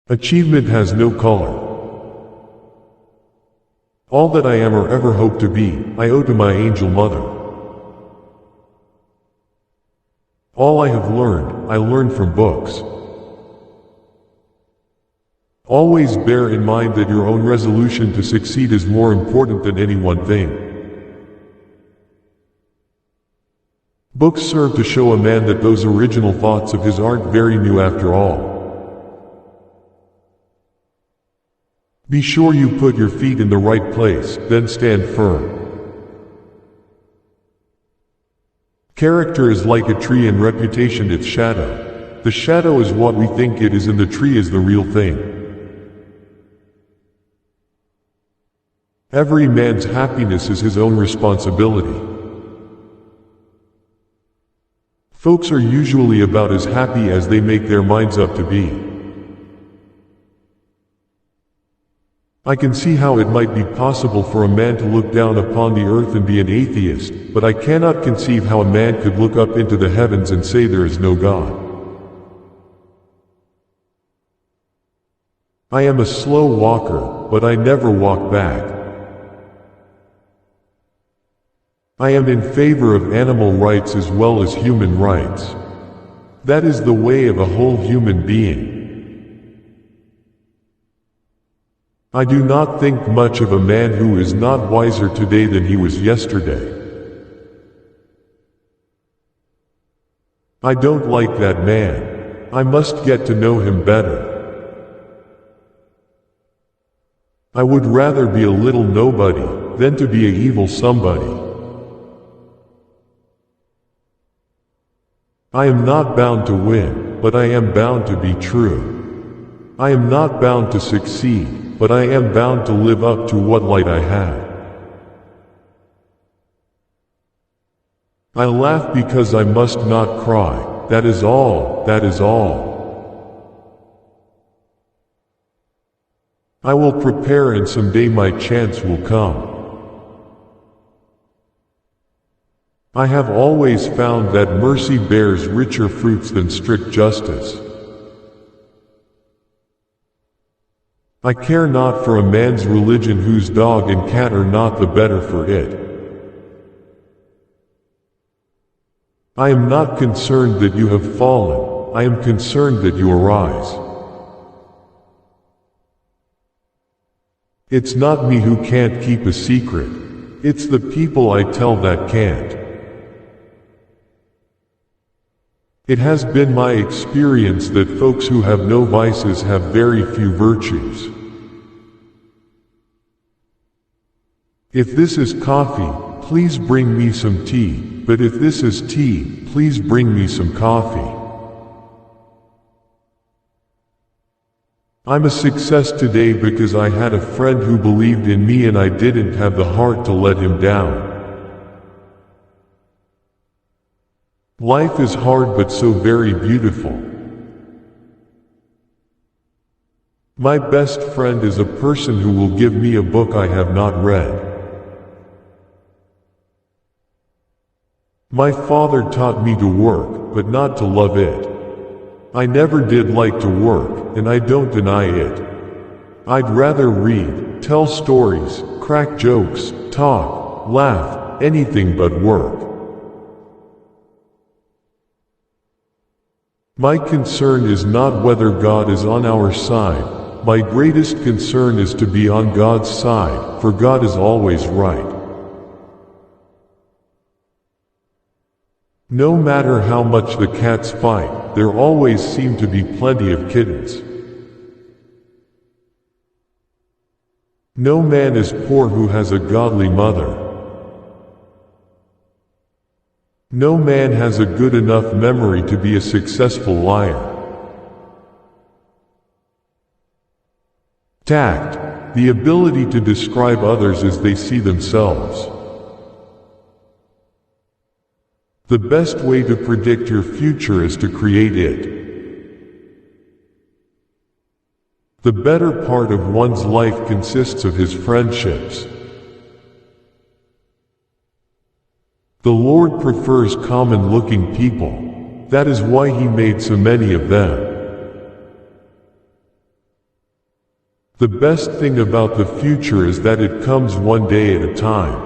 Achievement has no color. All that I am or ever hope to be, I owe to my angel mother. All I have learned, I learned from books. Always bear in mind that your own resolution to succeed is more important than any one thing. Books serve to show a man that those original thoughts of his aren't very new after all. Be sure you put your feet in the right place, then stand firm. Character is like a tree and reputation its shadow. The shadow is what we think it is and the tree is the real thing. Every man's happiness is his own responsibility. Folks are usually about as happy as they make their minds up to be. I can see how it might be possible for a man to look down upon the earth and be an atheist, but I cannot conceive how a man could look up into the heavens and say there is no God. I am a slow walker, but I never walk back. I am in favor of animal rights as well as human rights. That is the way of a whole human being. I do not think much of a man who is not wiser today than he was yesterday. I don't like that man. I must get to know him better. I would rather be a little nobody than to be an evil somebody. I am not bound to win, but I am bound to be true. I am not bound to succeed, but I am bound to live up to what light I have. I laugh because I must not cry. That is all, that is all. I will prepare and someday my chance will come. I have always found that mercy bears richer fruits than strict justice. I care not for a man's religion whose dog and cat are not the better for it. I am not concerned that you have fallen, I am concerned that you arise. It's not me who can't keep a secret, it's the people I tell that can't. It has been my experience that folks who have no vices have very few virtues. If this is coffee, please bring me some tea, but if this is tea, please bring me some coffee. I'm a success today because I had a friend who believed in me and I didn't have the heart to let him down. Life is hard but so very beautiful. My best friend is a person who will give me a book I have not read. My father taught me to work, but not to love it. I never did like to work, and I don't deny it. I'd rather read, tell stories, crack jokes, talk, laugh, anything but work. My concern is not whether God is on our side. My greatest concern is to be on God's side, for God is always right. No matter how much the cats fight, there always seem to be plenty of kittens. No man is poor who has a godly mother. No man has a good enough memory to be a successful liar. Tact, the ability to describe others as they see themselves. The best way to predict your future is to create it. The better part of one's life consists of his friendships. The Lord prefers common-looking people. That is why He made so many of them. The best thing about the future is that it comes one day at a time.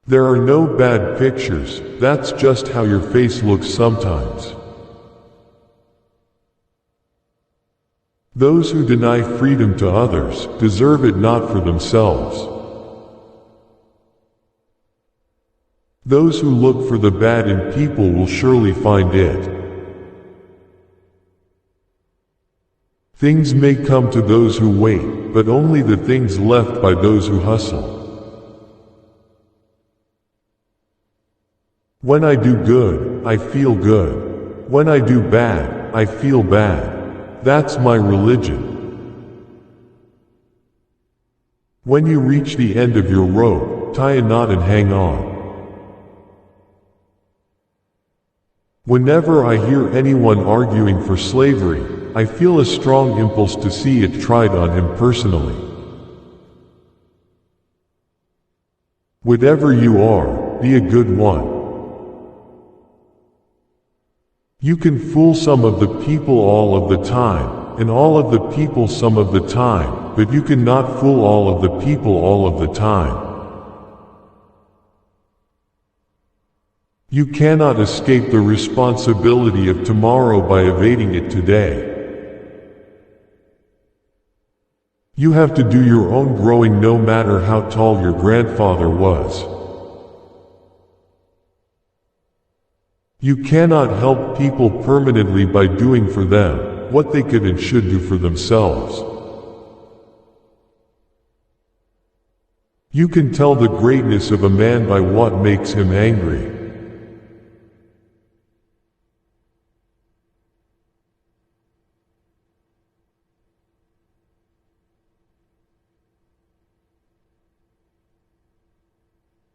There are no bad pictures, that's just how your face looks sometimes. Those who deny freedom to others deserve it not for themselves. Those who look for the bad in people will surely find it. Things may come to those who wait, but only the things left by those who hustle. When I do good, I feel good. When I do bad, I feel bad. That's my religion. When you reach the end of your rope, tie a knot and hang on. Whenever I hear anyone arguing for slavery, I feel a strong impulse to see it tried on him personally. Whatever you are, be a good one. You can fool some of the people all of the time, and all of the people some of the time, but you cannot fool all of the people all of the time. You cannot escape the responsibility of tomorrow by evading it today. You have to do your own growing no matter how tall your grandfather was. You cannot help people permanently by doing for them what they could and should do for themselves. You can tell the greatness of a man by what makes him angry.